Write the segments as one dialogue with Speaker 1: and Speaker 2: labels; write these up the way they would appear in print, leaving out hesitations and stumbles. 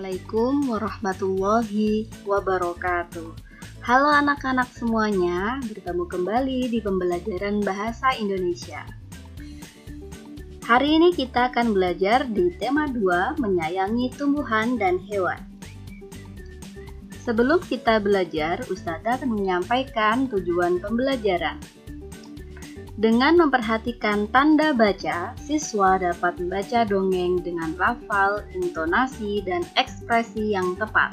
Speaker 1: Assalamualaikum warahmatullahi wabarakatuh. Halo anak-anak semuanya, bertemu kembali di pembelajaran Bahasa Indonesia. Hari ini kita akan belajar di tema 2, menyayangi tumbuhan dan hewan. Sebelum kita belajar, Ustazah akan menyampaikan tujuan pembelajaran. Dengan memperhatikan tanda baca, siswa dapat membaca dongeng dengan lafal, intonasi, dan ekspresi yang tepat.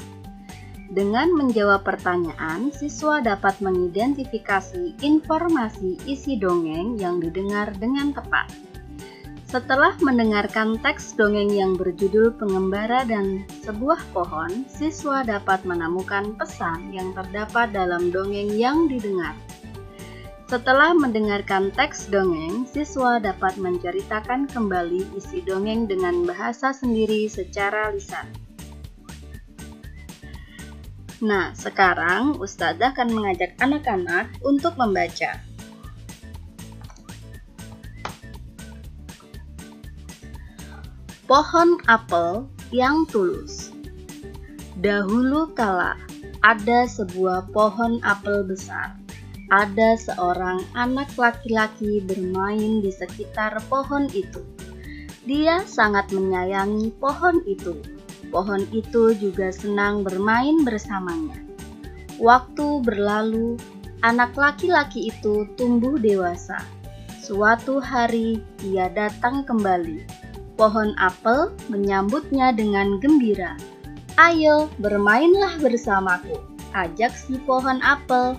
Speaker 1: Dengan menjawab pertanyaan, siswa dapat mengidentifikasi informasi isi dongeng yang didengar dengan tepat. Setelah mendengarkan teks dongeng yang berjudul Pengembara dan Sebuah Pohon, siswa dapat menemukan pesan yang terdapat dalam dongeng yang didengar. Setelah mendengarkan teks dongeng, siswa dapat menceritakan kembali isi dongeng dengan bahasa sendiri secara lisan. Nah, sekarang Ustazah akan mengajak anak-anak untuk membaca. Pohon apel yang tulus. Dahulu kala, ada sebuah pohon apel besar. Ada seorang anak laki-laki bermain di sekitar pohon itu. Dia sangat menyayangi pohon itu. Pohon itu juga senang bermain bersamanya. Waktu berlalu, anak laki-laki itu tumbuh dewasa. Suatu hari, ia datang kembali. Pohon apel menyambutnya dengan gembira. "Ayo, bermainlah bersamaku," ajak si pohon apel.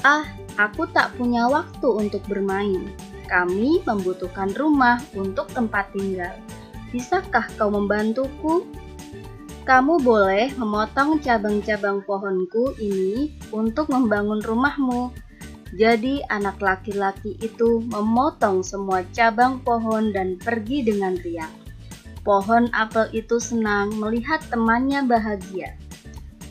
Speaker 1: "Ah, aku tak punya waktu untuk bermain. Kami membutuhkan rumah untuk tempat tinggal. Bisakah kau membantuku? Kamu boleh memotong cabang-cabang pohonku ini untuk membangun rumahmu." Jadi anak laki-laki itu memotong semua cabang pohon dan pergi dengan riang. Pohon apel itu senang melihat temannya bahagia.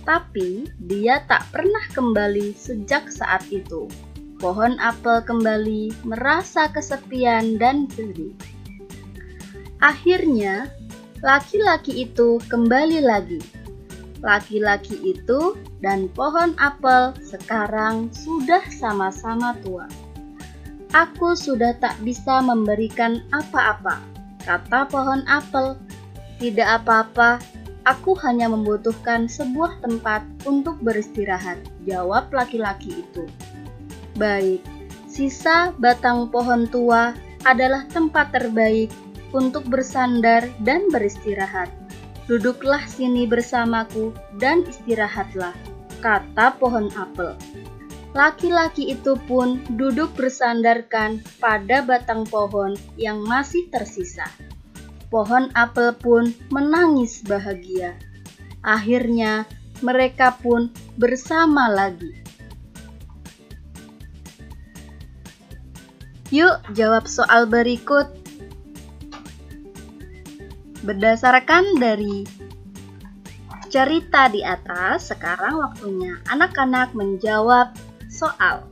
Speaker 1: Tapi dia tak pernah kembali sejak saat itu. Pohon apel kembali merasa kesepian dan sedih. Akhirnya, laki-laki itu kembali lagi. Laki-laki itu dan pohon apel sekarang sudah sama-sama tua. "Aku sudah tak bisa memberikan apa-apa," kata pohon apel. "Tidak apa-apa. Aku hanya membutuhkan sebuah tempat untuk beristirahat," jawab laki-laki itu. "Baik, sisa batang pohon tua adalah tempat terbaik untuk bersandar dan beristirahat. Duduklah sini bersamaku dan istirahatlah," kata pohon apel. Laki-laki itu pun duduk bersandarkan pada batang pohon yang masih tersisa. Pohon apel pun menangis bahagia. Akhirnya mereka pun bersama lagi. Yuk jawab soal berikut. Berdasarkan dari cerita di atas, sekarang waktunya anak-anak menjawab soal.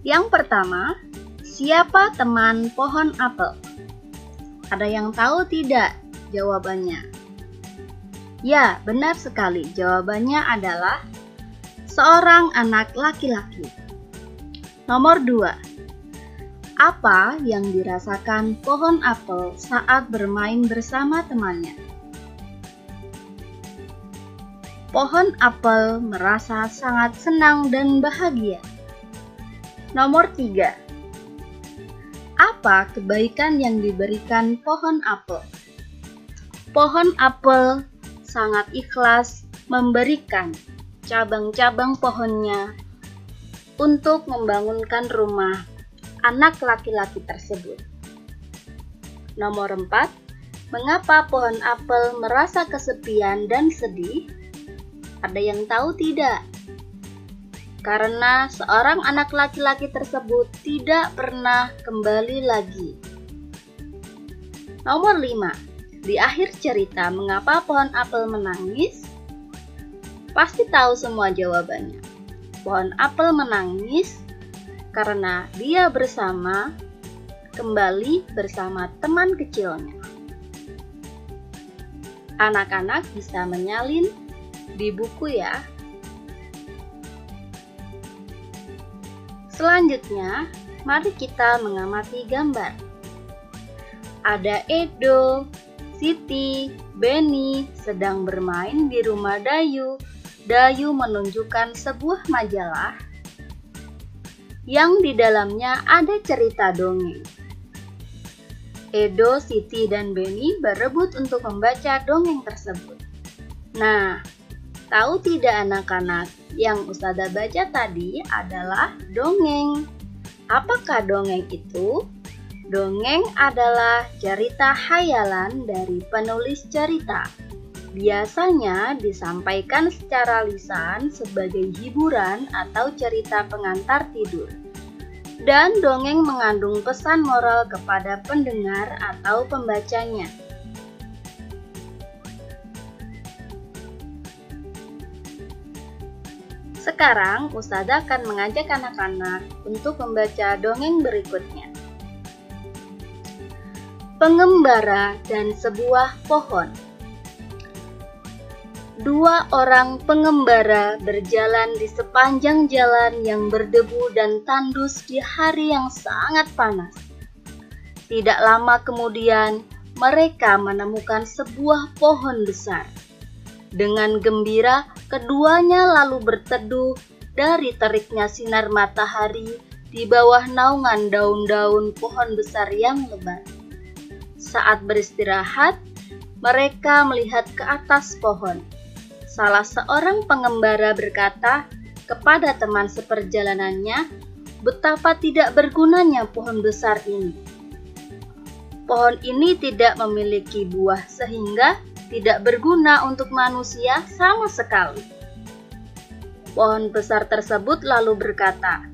Speaker 1: Yang pertama, siapa teman pohon apel? Ada yang tahu tidak jawabannya? Ya, benar sekali. Jawabannya adalah seorang anak laki-laki. Nomor 2. Apa yang dirasakan pohon apel saat bermain bersama temannya? Pohon apel merasa sangat senang dan bahagia. Nomor 3. Apa kebaikan yang diberikan pohon apel? Pohon apel sangat ikhlas memberikan cabang-cabang pohonnya untuk membangunkan rumah anak laki-laki tersebut. Nomor 4. Mengapa pohon apel merasa kesepian dan sedih? Ada yang tahu tidak? Karena seorang anak laki-laki tersebut tidak pernah kembali lagi. Nomor 5. Di akhir cerita, mengapa pohon apel menangis? Pasti tahu semua jawabannya. Pohon apel menangis karena dia kembali bersama teman kecilnya. Anak-anak bisa menyalin di buku ya. Selanjutnya, mari kita mengamati gambar. Ada Edo, Siti, Benny sedang bermain di rumah Dayu. Dayu menunjukkan sebuah majalah yang di dalamnya ada cerita dongeng. Edo, Siti, dan Benny berebut untuk membaca dongeng tersebut. Nah, tahu tidak anak-anak, yang Ustazah baca tadi adalah dongeng. Apakah dongeng itu? Dongeng adalah cerita khayalan dari penulis cerita. Biasanya disampaikan secara lisan sebagai hiburan atau cerita pengantar tidur. Dan dongeng mengandung pesan moral kepada pendengar atau pembacanya. Sekarang, Ustazah akan mengajak anak-anak untuk membaca dongeng berikutnya. Pengembara dan sebuah pohon. Dua orang pengembara berjalan di sepanjang jalan yang berdebu dan tandus di hari yang sangat panas. Tidak lama kemudian, mereka menemukan sebuah pohon besar. Dengan gembira, keduanya lalu berteduh dari teriknya sinar matahari di bawah naungan daun-daun pohon besar yang lebat. Saat beristirahat, mereka melihat ke atas pohon. Salah seorang pengembara berkata kepada teman seperjalanannya betapa tidak bergunanya pohon besar ini. Pohon ini tidak memiliki buah sehingga tidak berguna untuk manusia sama sekali. Pohon besar tersebut lalu berkata,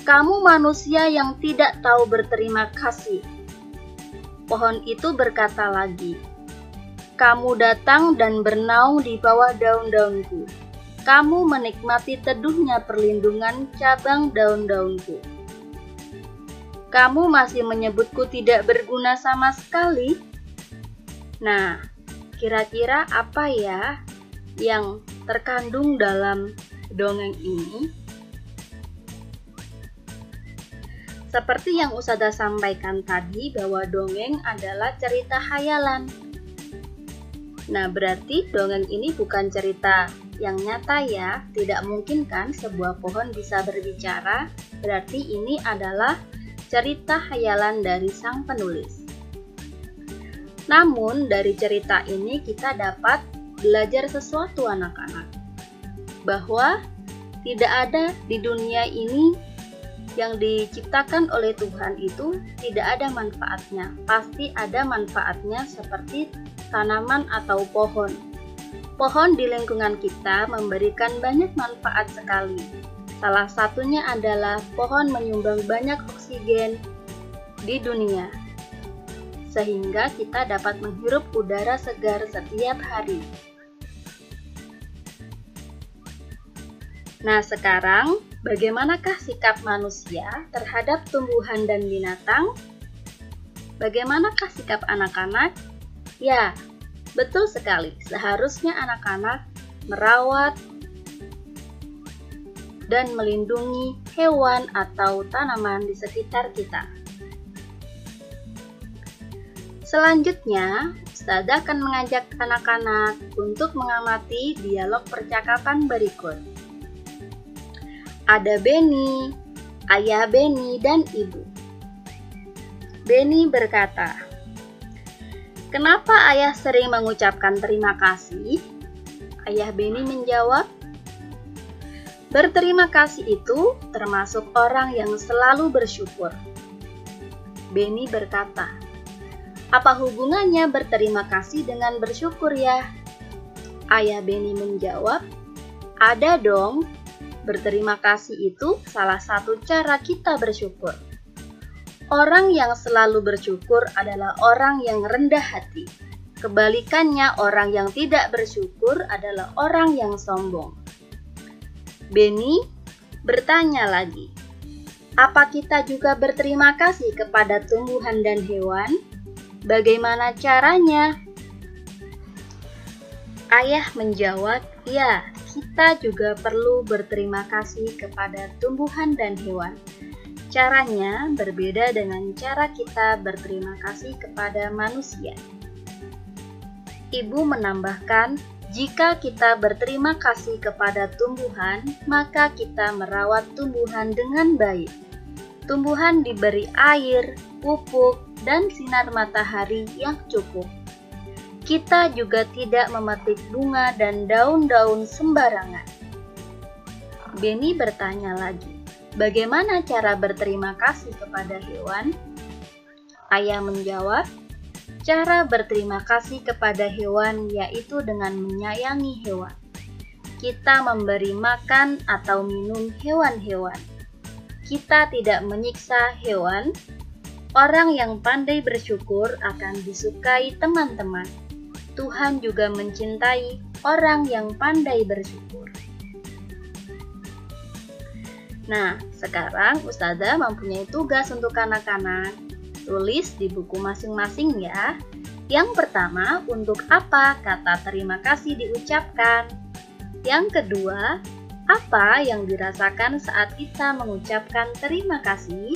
Speaker 1: "Kamu manusia yang tidak tahu berterima kasih." Pohon itu berkata lagi, "Kamu datang dan bernaung di bawah daun-daunku. Kamu menikmati teduhnya perlindungan cabang daun-daunku. Kamu masih menyebutku tidak berguna sama sekali?" Nah, kira-kira apa ya yang terkandung dalam dongeng ini? Seperti yang Ustazah sampaikan tadi bahwa dongeng adalah cerita khayalan. Nah, berarti dongeng ini bukan cerita yang nyata ya. Tidak mungkin kan sebuah pohon bisa berbicara. Berarti ini adalah cerita khayalan dari sang penulis. Namun dari cerita ini kita dapat belajar sesuatu anak-anak. Bahwa tidak ada di dunia ini yang diciptakan oleh Tuhan itu tidak ada manfaatnya. Pasti ada manfaatnya seperti tanaman atau pohon. Pohon di lingkungan kita memberikan banyak manfaat sekali. Salah satunya adalah pohon menyumbang banyak oksigen di dunia, sehingga kita dapat menghirup udara segar setiap hari. Nah, sekarang bagaimanakah sikap manusia terhadap tumbuhan dan binatang? Bagaimanakah sikap anak-anak? Ya, betul sekali. Seharusnya anak-anak merawat dan melindungi hewan atau tanaman di sekitar kita. Selanjutnya, Ustazah akan mengajak anak-anak untuk mengamati dialog percakapan berikut. Ada Benny, ayah Benny, dan ibu. Benny berkata, "Kenapa ayah sering mengucapkan terima kasih?" Ayah Benny menjawab, "Berterima kasih itu termasuk orang yang selalu bersyukur." Benny berkata, "Apa hubungannya berterima kasih dengan bersyukur ya?" Ayah Benny menjawab, "Ada dong. Berterima kasih itu salah satu cara kita bersyukur. Orang yang selalu bersyukur adalah orang yang rendah hati. Kebalikannya, orang yang tidak bersyukur adalah orang yang sombong." Benny bertanya lagi, "Apa kita juga berterima kasih kepada tumbuhan dan hewan? Bagaimana caranya?" Ayah menjawab, "Ya, kita juga perlu berterima kasih kepada tumbuhan dan hewan. Caranya berbeda dengan cara kita berterima kasih kepada manusia." Ibu menambahkan, "Jika kita berterima kasih kepada tumbuhan, maka kita merawat tumbuhan dengan baik. Tumbuhan diberi air, pupuk, dan sinar matahari yang cukup. Kita juga tidak memetik bunga dan daun-daun sembarangan." Benny bertanya lagi, "Bagaimana cara berterima kasih kepada hewan?" Ayah menjawab, "Cara berterima kasih kepada hewan yaitu dengan menyayangi hewan. Kita memberi makan atau minum hewan-hewan. Kita tidak menyiksa hewan. Orang yang pandai bersyukur akan disukai teman-teman. Tuhan juga mencintai orang yang pandai bersyukur." Nah, sekarang Ustazah mempunyai tugas untuk anak-anak. Tulis di buku masing-masing ya. Yang pertama, untuk apa kata terima kasih diucapkan? Yang kedua, apa yang dirasakan saat kita mengucapkan terima kasih?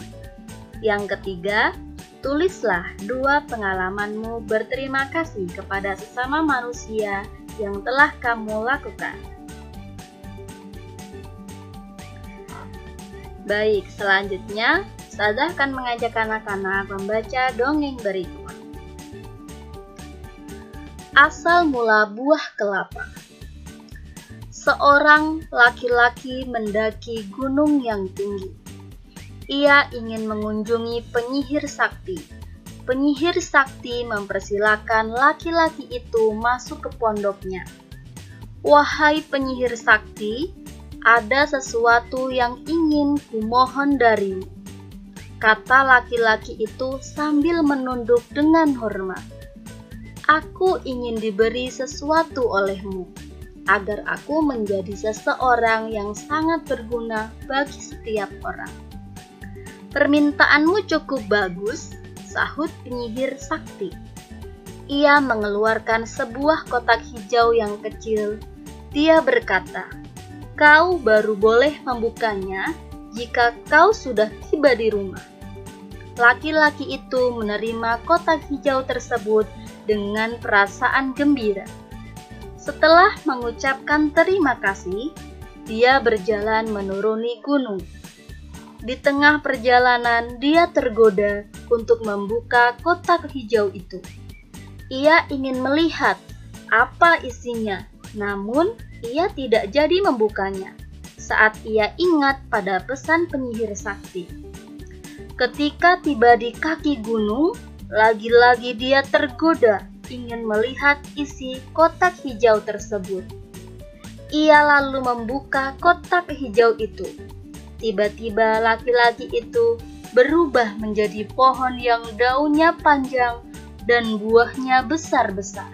Speaker 1: Yang ketiga, tulislah 2 pengalamanmu berterima kasih kepada sesama manusia yang telah kamu lakukan. Baik, selanjutnya Ustazah akan mengajak anak-anak membaca dongeng berikut. Asal mula buah kelapa. Seorang laki-laki mendaki gunung yang tinggi. Ia ingin mengunjungi penyihir sakti. Penyihir sakti mempersilakan laki-laki itu masuk ke pondoknya. "Wahai penyihir sakti, ada sesuatu yang ingin kumohon darimu," kata laki-laki itu sambil menunduk dengan hormat. "Aku ingin diberi sesuatu olehmu, agar aku menjadi seseorang yang sangat berguna bagi setiap orang." "Permintaanmu cukup bagus," sahut penyihir sakti. Ia mengeluarkan sebuah kotak hijau yang kecil. Dia berkata, "Kau baru boleh membukanya jika kau sudah tiba di rumah." Laki-laki itu menerima kotak hijau tersebut dengan perasaan gembira. Setelah mengucapkan terima kasih, dia berjalan menuruni gunung. Di tengah perjalanan, dia tergoda untuk membuka kotak hijau itu. Ia ingin melihat apa isinya, namun ia tidak jadi membukanya saat ia ingat pada pesan penyihir sakti. Ketika tiba di kaki gunung, lagi-lagi dia tergoda ingin melihat isi kotak hijau tersebut. Ia lalu membuka kotak hijau itu. Tiba-tiba laki-laki itu berubah menjadi pohon yang daunnya panjang dan buahnya besar-besar.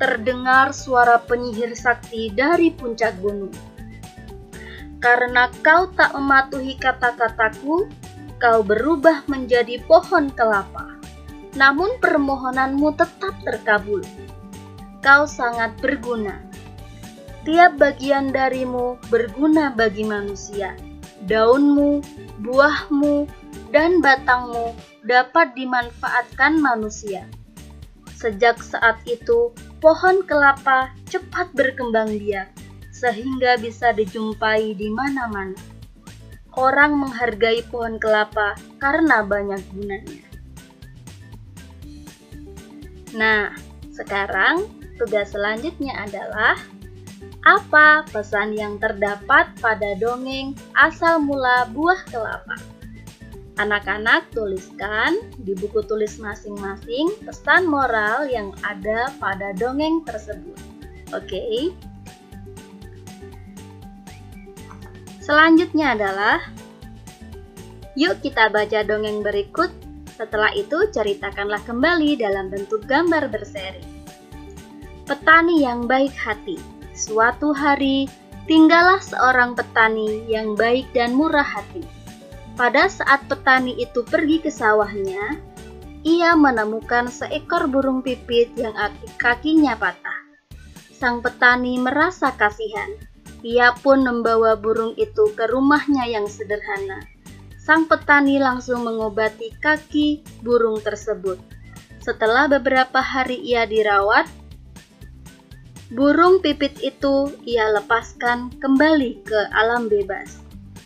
Speaker 1: Terdengar suara penyihir sakti dari puncak gunung. "Karena kau tak mematuhi kata-kataku, kau berubah menjadi pohon kelapa. Namun permohonanmu tetap terkabul. Kau sangat berguna. Tiap bagian darimu berguna bagi manusia. Daunmu, buahmu, dan batangmu dapat dimanfaatkan manusia." Sejak saat itu, pohon kelapa cepat berkembang biak, sehingga bisa dijumpai di mana-mana. Orang menghargai pohon kelapa karena banyak gunanya. Nah, sekarang tugas selanjutnya adalah apa pesan yang terdapat pada dongeng Asal Mula Buah Kelapa? Anak-anak tuliskan di buku tulis masing-masing pesan moral yang ada pada dongeng tersebut. Oke. Selanjutnya adalah, yuk kita baca dongeng berikut. Setelah itu ceritakanlah kembali dalam bentuk gambar berseri. Petani yang baik hati. Suatu hari, tinggallah seorang petani yang baik dan murah hati. Pada saat petani itu pergi ke sawahnya, ia menemukan seekor burung pipit yang kakinya patah. sang petani merasa kasihan. Ia pun membawa burung itu ke rumahnya yang sederhana. Sang petani langsung mengobati kaki burung tersebut. Setelah beberapa hari ia dirawat, burung pipit itu ia lepaskan kembali ke alam bebas.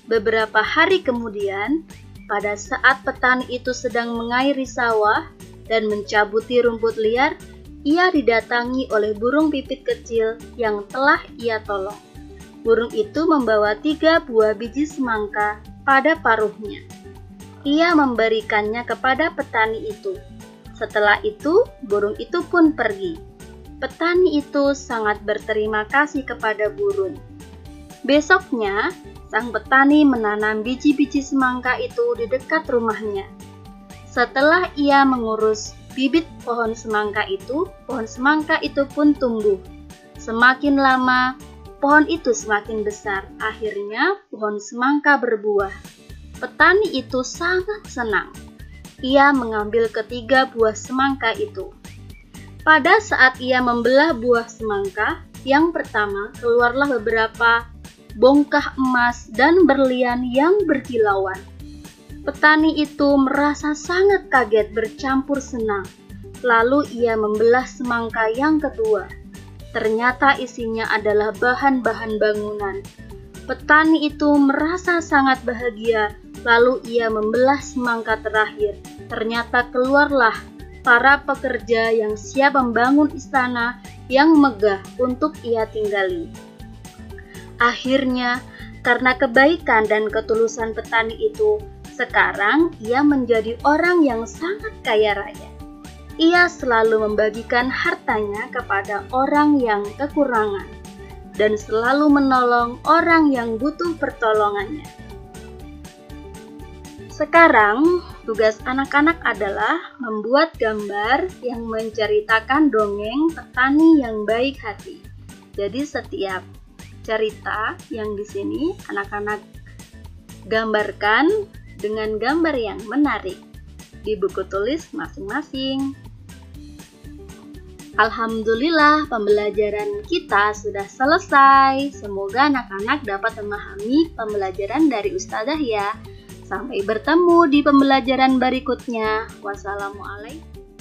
Speaker 1: Beberapa hari kemudian, pada saat petani itu sedang mengairi sawah dan mencabuti rumput liar, ia didatangi oleh burung pipit kecil yang telah ia tolong. Burung itu membawa 3 buah biji semangka pada paruhnya. Ia memberikannya kepada petani itu. Setelah itu, burung itu pun pergi. Petani itu sangat berterima kasih kepada burung. Besoknya, sang petani menanam biji-biji semangka itu di dekat rumahnya. Setelah ia mengurus bibit pohon semangka itu pun tumbuh. Semakin lama, pohon itu semakin besar. Akhirnya, pohon semangka berbuah. Petani itu sangat senang. Ia mengambil ketiga buah semangka itu. Pada saat ia membelah buah semangka, yang pertama keluarlah beberapa bongkah emas dan berlian yang berkilauan. Petani itu merasa sangat kaget bercampur senang. Lalu ia membelah semangka yang kedua. Ternyata isinya adalah bahan-bahan bangunan. Petani itu merasa sangat bahagia. Lalu ia membelah semangka terakhir. Ternyata keluarlah para pekerja yang siap membangun istana yang megah untuk ia tinggali. Akhirnya, karena kebaikan dan ketulusan petani itu, sekarang ia menjadi orang yang sangat kaya raya. Ia selalu membagikan hartanya kepada orang yang kekurangan dan selalu menolong orang yang butuh pertolongannya. Sekarang, tugas anak-anak adalah membuat gambar yang menceritakan dongeng petani yang baik hati. Jadi setiap cerita yang di sini anak-anak gambarkan dengan gambar yang menarik di buku tulis masing-masing. Alhamdulillah, pembelajaran kita sudah selesai. Semoga anak-anak dapat memahami pembelajaran dari Ustazah ya. Sampai bertemu di pembelajaran berikutnya. Wassalamualaikum.